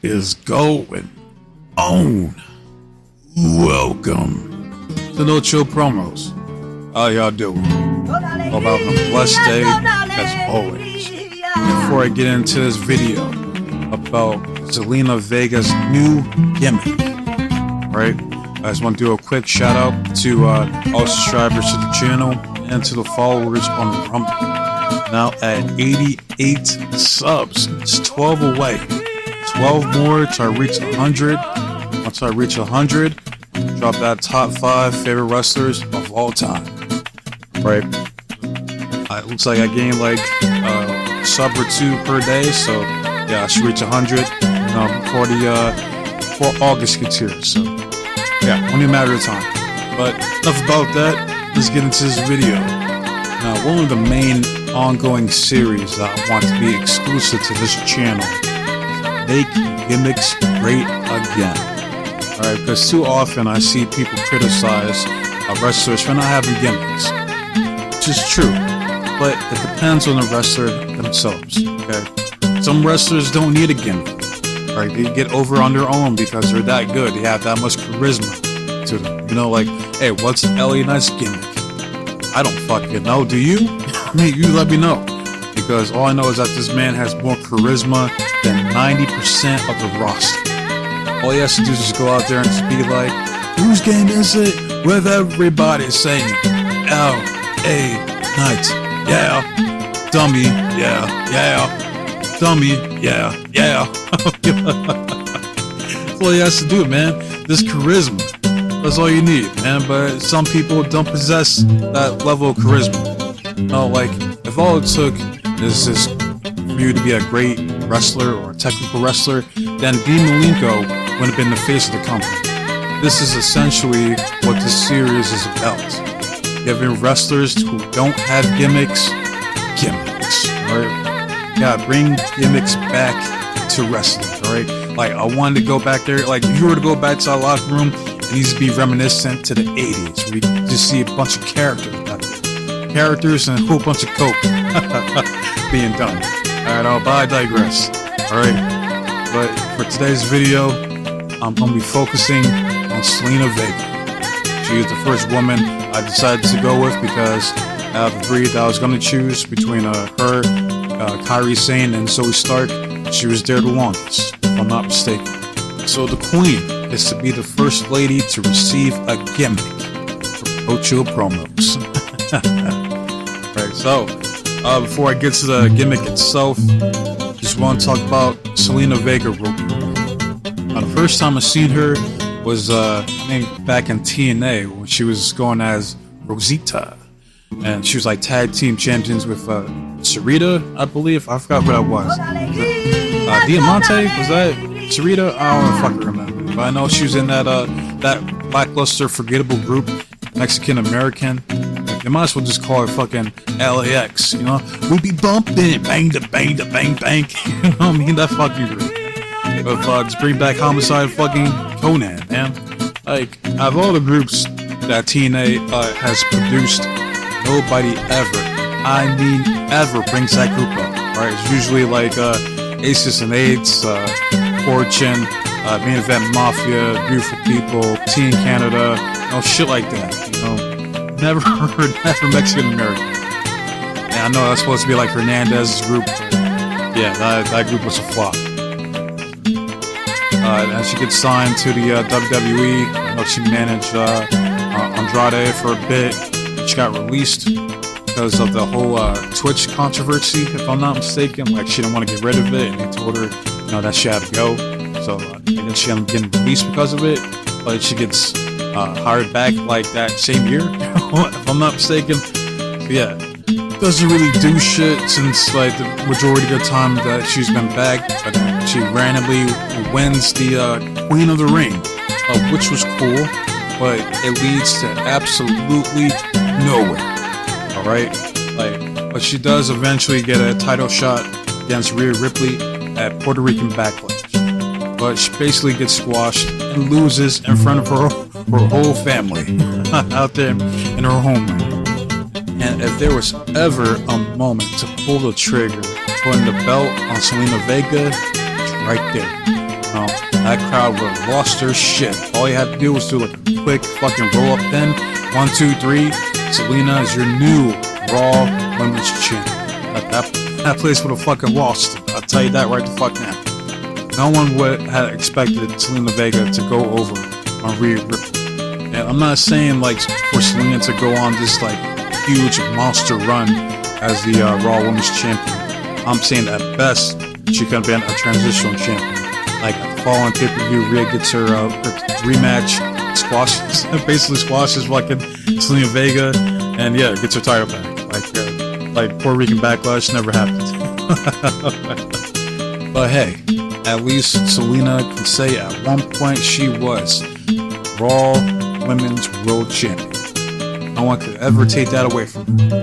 is going on? Welcome to No Chill Promos. How y'all doing? Hope having a blessed day as always. Before I get into this video about Zelina Vega's new gimmick, right? I just want to do a quick shout out to all subscribers to the channel and to the followers on Rumble. Now at 88 subs, it's 12 away. 12 more till I reach 100. Once I reach 100, drop that top 5 favorite wrestlers of all time. Right? It looks like I gained like a sub or 2 per day, so yeah, I should reach 100 before August gets here. So yeah, only a matter of time. But enough about that. Let's get into this video. Now, one of the main ongoing series that I want to be exclusive to this channel is Make Gimmicks Great Again. Alright, because too often I see people criticize wrestlers for not having gimmicks, which is true, but it depends on the wrestler themselves. Okay, some wrestlers don't need a gimmick. Right, they get over on their own because they're that good. They have that much charisma to them. You know, like, hey, what's LA Knight's gimmick? I don't fucking know. Do you? I mean, you let me know. Because all I know is that this man has more charisma than 90% of the roster. All he has to do is just go out there and just be like, whose game is it? With everybody saying, L.A. Knight. Yeah. Dummy. Yeah. Yeah. Dummy, yeah. That's all he has to do, man. This charisma. That's all you need, man. But some people don't possess that level of charisma. No, like, if all it took is for you to be a great wrestler or a technical wrestler, then Dean Malenko wouldn't have been the face of the company. This is essentially what this series is about. Giving wrestlers who don't have gimmicks, right? Yeah, bring gimmicks back to wrestling, alright? Like, I wanted to go back there, like, if you were to go back to our locker room, it needs to be reminiscent to the 80s, where you just see a bunch of characters out there. Characters and a whole bunch of coke being done. Alright, but I digress, alright? But for today's video, I'm going to be focusing on Zelina Vega. She is the first woman I decided to go with because out of the 3 that I was going to choose between her, Kairi Sane and Zoe Stark, she was there the longest, if I'm not mistaken. So the queen is to be the first lady to receive a gimmick from No Chill Promos. Right, so before I get to the gimmick itself, just want to talk about Zelina Vega real quick. The first time I seen her was I think back in TNA when she was going as Rosita. And she was like tag team champions with Sarita, I believe. I forgot what that was. Diamante? Was that Sarita? I don't fucking remember. But I know she was in that lackluster, forgettable group, Mexican American. They might as well just call it fucking LAX, you know? We be bumping, bang da bang da bang bang. You know what I mean? That fucking group. But just bring back Homicide fucking Conan, man. Like, out of all the groups that TNA has produced, nobody ever brings that group up, right? It's usually like Aces and Eights, Fortune, Main Event Mafia, Beautiful People, Team Canada, you know, shit like that, you know? Never Mexican American. And I know that's supposed to be like Hernandez's group, but yeah, that group was a flop. And she gets signed to the WWE. I know she managed Andrade for a bit. She got released because of the whole Twitch controversy, if I'm not mistaken. Like, she didn't want to get rid of it, and they told her, you know, that she had to go. So I guess she ended up getting released because of it. But she gets hired back like that same year, if I'm not mistaken. So yeah, doesn't really do shit since like the majority of the time that she's been back. But she randomly wins the Queen of the Ring, which was cool. But it leads to absolutely nowhere. Alright? Like, but she does eventually get a title shot against Rhea Ripley at Puerto Rican Backlash. But she basically gets squashed and loses in front of her whole family out there in her homeland. And if there was ever a moment to pull the trigger, putting the belt on Zelina Vega, it's right there. know, that crowd would have lost their shit. All you had to do was do like a quick fucking roll up pin. 1, 2, 3. Zelina is your new Raw Women's Champion. That place would have fucking lost it. I'll tell you that right the fuck now. No one would have expected Zelina Vega to go over on Rhea Ripley. And I'm not saying like for Zelina to go on this like huge monster run as the Raw Women's Champion. I'm saying at best she could have been a transitional champion. Like at the following pay-per-view, Rhea gets her rematch, squashes fucking Zelina Vega, and yeah, gets her title back. Like Puerto Rican Backlash never happened. But hey, at least Zelina can say at one point she was Raw Women's World Champion. No one could ever take that away from her.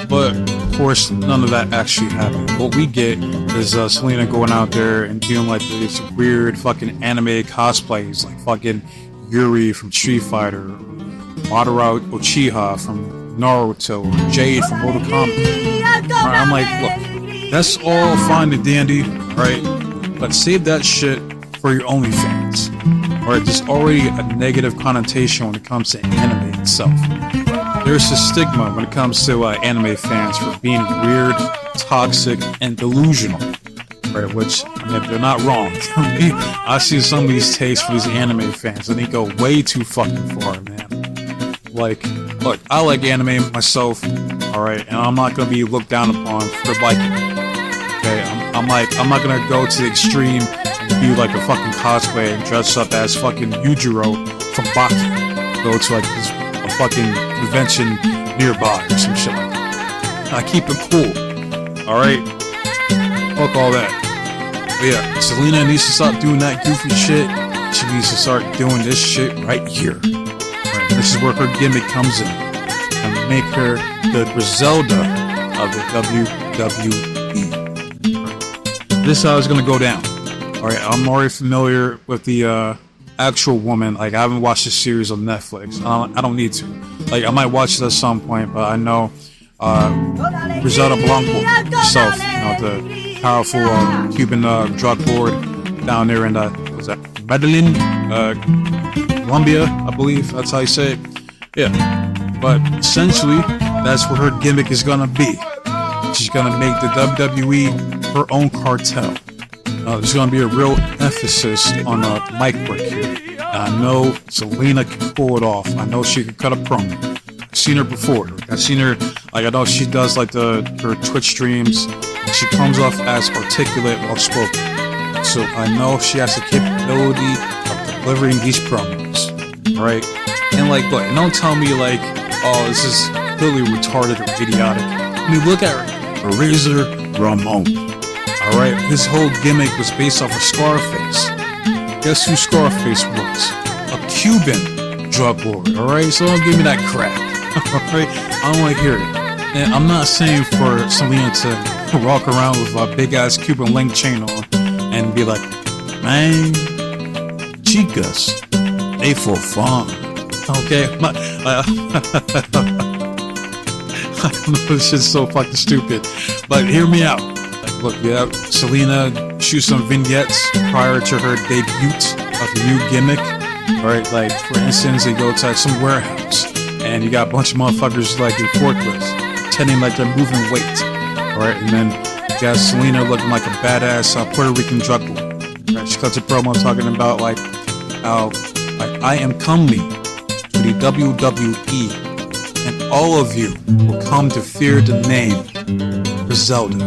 But of course, none of that actually happened. What we get is Zelina going out there and doing like these weird fucking anime cosplays, like fucking Yuri from Street Fighter, Madara Uchiha from Naruto, or Jade from Mortal Kombat. Right, I'm like, look, that's all fine and dandy, right? But save that shit for your OnlyFans. Alright, there's already a negative connotation when it comes to anime itself. There's a stigma when it comes to anime fans for being weird, toxic, and delusional. Right, which, I mean, they're not wrong. I see some of these takes for these anime fans, and they go way too fucking far, man. Like, look, I like anime myself, alright, and I'm not gonna be looked down upon for liking it. Okay, I'm not gonna go to the extreme and do like a fucking cosplay and dress up as fucking Yujiro from Baki. Go to like this a fucking convention nearby or some shit like that. I keep it cool, alright? Fuck all that. But yeah, Zelina needs to stop doing that goofy shit. She needs to start doing this shit right here. Right, this is where her gimmick comes in. And make her the Griselda of the WWE. This is how it's gonna go down. Alright, I'm already familiar with the actual woman. Like, I haven't watched the series on Netflix. I don't need to. Like, I might watch it at some point, but I know Griselda Blanco herself, you know, the powerful Cuban drug lord down there in was that Medellin, Colombia, I believe that's how you say it. Yeah, but essentially that's where her gimmick is gonna be. She's gonna make the WWE her own cartel. There's gonna be a real emphasis on the mic work here. I know Zelina can pull it off. I know she can cut a promo. I've seen her before. I've seen her, like, I know she does like her Twitch streams. She comes off as articulate, well-spoken. So I know she has the capability of delivering these promos, right? And like, look, and don't tell me like, oh, this is completely retarded or idiotic. I mean, look at her, Razor Ramon. All right, his whole gimmick was based off of Scarface. Guess who Scarface was? A Cuban drug lord. All right, so don't give me that crap. All right, I don't want to hear it. And I'm not saying for Zelina to walk around with a big ass Cuban link chain on and be like, man, chicas, they for fun. Okay, I don't know, this shit's so fucking stupid. But hear me out. Look, yeah, Zelina shoots some vignettes prior to her debut of the new gimmick. Alright, like for instance, they go to like, some warehouse and you got a bunch of motherfuckers like in forklifts, pretending like they're moving weight. Alright, and then you got Zelina looking like a badass Puerto Rican drug lord. Right, she cuts a promo talking about like how like I am comely to the WWE and all of you will come to fear the name Griselda.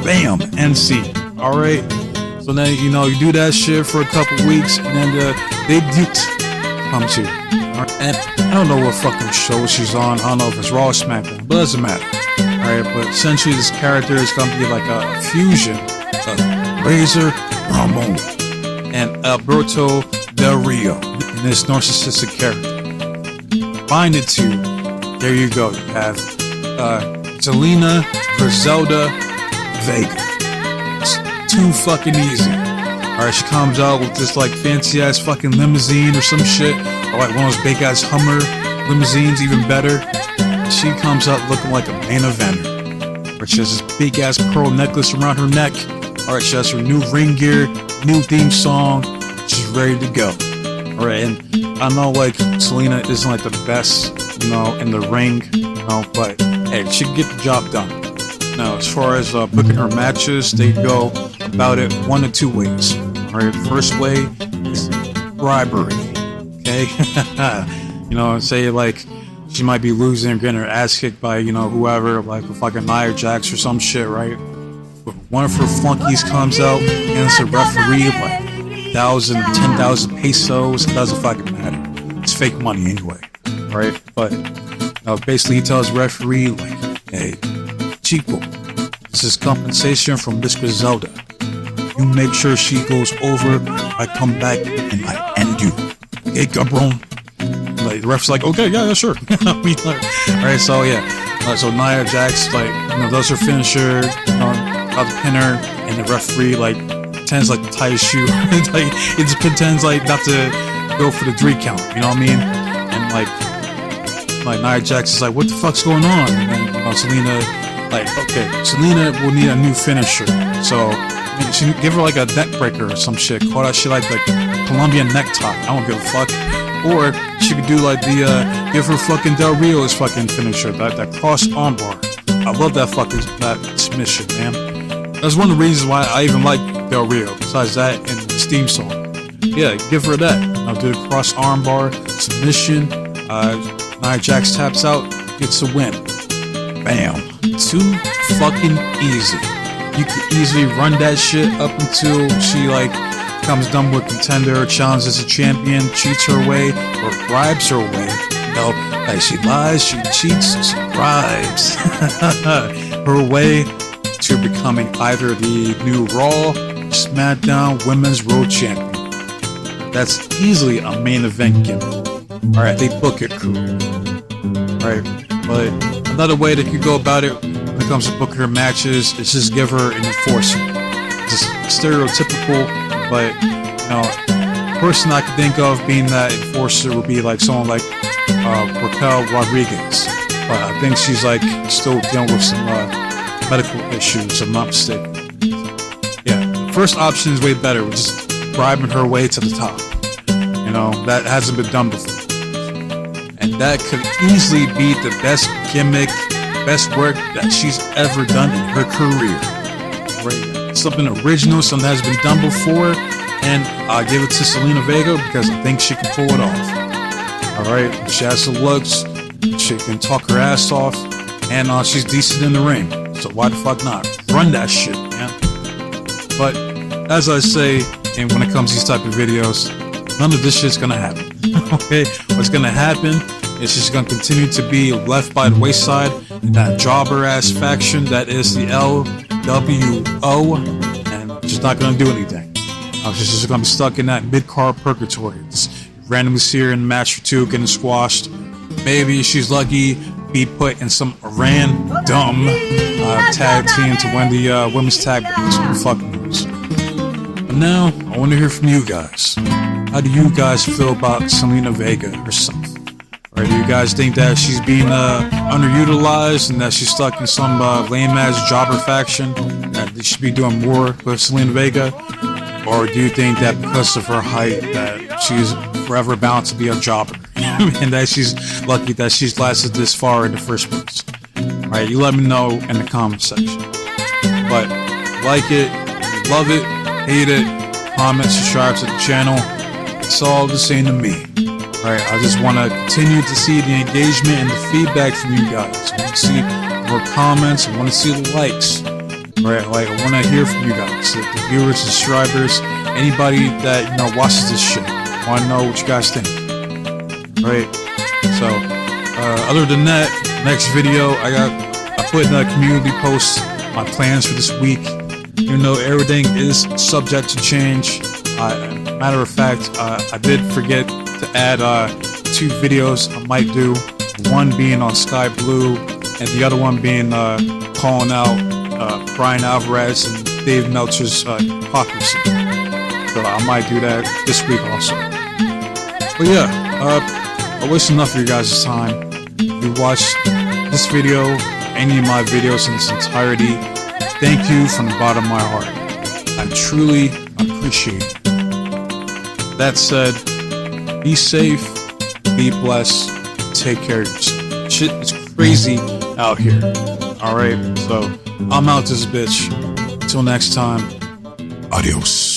Bam, NC. Alright, so then you know you do that shit for a couple weeks and then the debut comes here. Right? And I don't know what fucking show she's on. I don't know if it's Raw or SmackDown, but it doesn't matter. Alright, but essentially this character is gonna be like a fusion of Razor Ramon and Alberto Del Rio in this narcissistic character. Bind the two, there you go. You have Zelina Griselda Vega. It's too fucking easy. Alright, she comes out with this like fancy ass fucking limousine or some shit, or like one of those big ass Hummer limousines, even better. She comes out looking like a main eventer, where she has this big ass pearl necklace around her neck, Alright, she has her new ring gear, new theme song. She's ready to go. Alright, and I know like Zelina isn't like the best, you know, in the ring, you know, but hey, she can get the job done. Now, as far as booking her matches, they go about it one of two ways. Alright, first way is bribery. Okay? You know, say like she might be losing or getting her ass kicked by, you know, whoever, like a fucking Nia Jax or some shit, right? But one of her flunkies comes out and it's a referee, like 1,000, 10,000 pesos, it doesn't fucking matter. It's fake money anyway, right? But basically he tells the referee, like, hey, Chico, this is compensation from Miss Griselda. You make sure she goes over, I come back and I end you. Okay, cabron? Like, the ref's like, okay, yeah, sure. I mean, like, alright, so yeah. So Nia Jax, like, you know, does her finisher, you know, about to pin her, and the referee, like, pretends like to tie his shoe. Like, it just pretends like not to go for the 3 count, you know what I mean? And like Nia Jax is like, what the fuck's going on? And then, you know, Zelina, like, okay, Zelina will need a new finisher. So, I mean, she give her like a neck breaker or some shit. Call that shit like the Colombian neck tie. I don't give a fuck. Or she could do like the give her fucking Del Rio's fucking finisher, that cross armbar. I love that fucking submission, man. That's one of the reasons why I even like Del Rio. Besides that and the Steam song, yeah, give her that. I'll do the cross armbar submission. Nia Jax taps out, gets a win. Bam, too fucking easy. You could easily run that shit up until she like comes done with contender, challenges a champion, cheats her way, or bribes her way. You know, like she lies, she cheats, she bribes her way to becoming either the new Raw, SmackDown Women's World Champion. That's easily a main event gimmick. Alright, they book it cool. Alright, but another way that you go about it when it comes to booking her matches is just give her an enforcer. Just stereotypical, but, you know, the person I could think of being that enforcer would be like someone like Raquel Rodriguez. But I think she's like still dealing with some medical issues, if I'm not mistaken. Yeah, the first option is way better, with just bribing her way to the top. You know, that hasn't been done before. And that could easily be the best gimmick, best work that she's ever done in her career. Right? Something original, something that has been done before, and I'll give it to Zelina Vega because I think she can pull it off. Alright, she has the looks, she can talk her ass off, and she's decent in the ring. So why the fuck not? Run that shit, man. But as I say, and when it comes to these type of videos, none of this shit's gonna happen. Okay? What's gonna happen is she's gonna continue to be left by the wayside in that jobber ass faction that is the LWO, and she's not gonna do anything. She's just gonna be stuck in that mid-card purgatory. Just randomly see her in a match or two getting squashed. Maybe she's lucky, be put in some random tag team to win the women's tag belts. Who fucking knows? But now, I want to hear from you guys. How do you guys feel about Zelina Vega herself? Or do you guys think that she's being underutilized and that she's stuck in some lame-ass jobber faction, that they should be doing more with Zelina Vega? Or do you think that because of her height that she's forever bound to be a jobber? And that she's lucky that she's lasted this far in the first place? Alright, you let me know in the comment section. But like it, love it, hate it, comment, subscribe to the channel. It's all the same to me. Alright, I just want to continue to see the engagement and the feedback from you guys. I want to see more comments, I want to see the likes. Alright, like, I want to hear from you guys, the viewers, subscribers, anybody that, you know, watches this shit. I want to know what you guys think. Alright, so, other than that, next video, I put in a community post my plans for this week. You know, everything is subject to change. Matter of fact, I did forget to add 2 videos I might do. One being on Sky Blue, and the other one being calling out Brian Alvarez and Dave Meltzer's hypocrisy. So I might do that this week also. But yeah, I waste enough of your guys' time. If you watched this video, any of my videos in its entirety, thank you from the bottom of my heart. I truly appreciate it. That said, be safe, be blessed, take care of yourself. Shit is crazy out here. Alright, so I'm out this bitch. Until next time, adios.